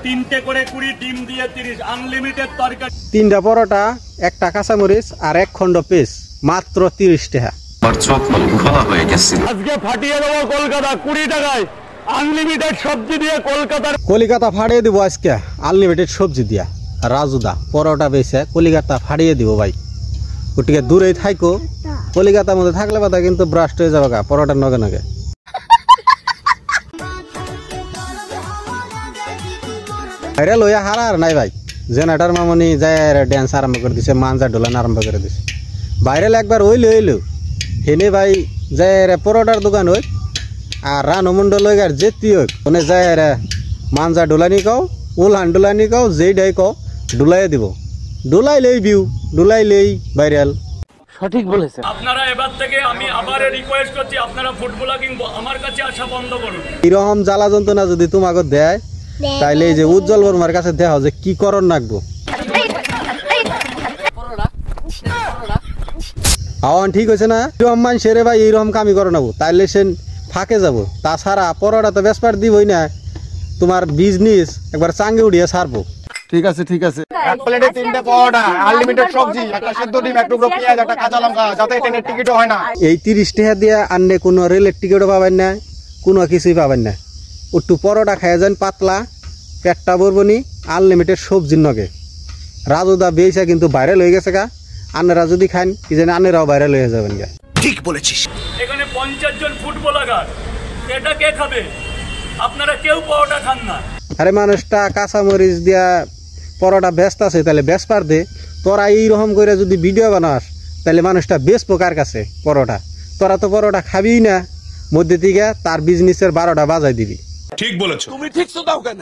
তিনটে করে 20 ডিম দিয়ে 30 আনলিমিটেড তরকারি। তিনটা পরোটা, একটা কাঁচামরিচ আর এক খন্ড পেঁচ, মাত্র 30 টাকা। আজকে ফাটিয়ে দেবো কলকাতা 20 টাকায় আনলিমিটেড সবজি দিয়ে। কলিকাতা ফাটিয়ে দিব আজকে আনলিমিটেড সবজি দিয়া। রাজুদা পরোটা বেচে কলিকাতা ফাটিয়ে দিব ভাই। ওটিকে দূরেই থাকো, কলিকাতার মধ্যে থাকলে বাদা কিন্তু ব্রাস্ট হয়ে যাবে গা পরোটার নগে নগে। বাইরে লইয়া হারা আর নাই ভাই, জেনারেটার মামনি যায় ড্যান্স আরম্ভ করে দিছে, মানজা ডোলান আরম্ভ করে দিছে। বাইরেল একবার ওইলো হেনে ভাই যায় পরোটার দোকান হই আর রানমন্ডল হই আর যেতি হোক ওনে যায় মানজা ডোলানি কও, উলান ডোলানি কও, যেই ডাই কও ডুলাই দিব। ডুলাইলেই ভিউ, ডুলাইলেই ভাইরাল। সঠিক বলেছেন। আপনারা এবার থেকে আমি আবার রিকোয়েস্ট করছি, আপনারা ফুড ব্লগিং আমার কাছে আসা বন্ধ করুন। এরকম জ্বালা যন্ত্রণা যদি তোমাকে দেয় তাইলে এই যে উজ্জ্বল বর্মার কাছে দেওয়া যে কি করণ রাখবো। আওয়ান ঠিক হয়েছে না? এরকম মানুষের ভাই এইরকম কামি করে নেবো, তাইলে সে ফাঁকে যাবো। তাছাড়া পরোটা তো বেসপার দিবই না, তোমার বিজনেস একবার চাঙ্গে উঠিয়ে ছাড়বো। ঠিক আছে ঠিক আছে। এক প্লেটে 3টে পরোটা, আনলিমিটেড সবজি, একটা সেদ্ধ ডিম, এক টুকরো পেঁয়াজ, একটা কাঁচা লঙ্কা, যাতে ট্রেনের টিকিটও হয় না। এই 30 টাকা দিয়ে আনলে কোনো রেলের টিকিটও পাবেন না, কোনো কিছুই পাবেন না। একটু পরোটা খাইয়া যান পাতলা, পেটটা ভরবনি, আনলিমিটেড সবজির নগে। রাজুদা বেইসা কিন্তু ভাইরাল হয়ে গেছে গা। আন্নারা যদি খান কি জানি আন্নারাও ভাইরাল হয়ে যাবেন গা। ঠিক বলেছিস। এখানে 50 জন ফুড ব্লগার, এটা কে খাবে? আপনারা কেউ পরোটা খান না। আরে মানুষটা কাঁচামরিচ দিয়া পরোটা ব্যস্ত আছে, তাহলে বেসপার দে। তোরা এইরকম করে যদি ভিডিও বানাস তাহলে মানুষটা বেশ প্রকার কাছে পরোটা। তোরা তো পরোটা খাবি না, মধ্যে থেকে তার বিজনেসের 12টা বাজাই দিবি। ঠিক বলেছো। তুমি ঠিক তো দাও কেন?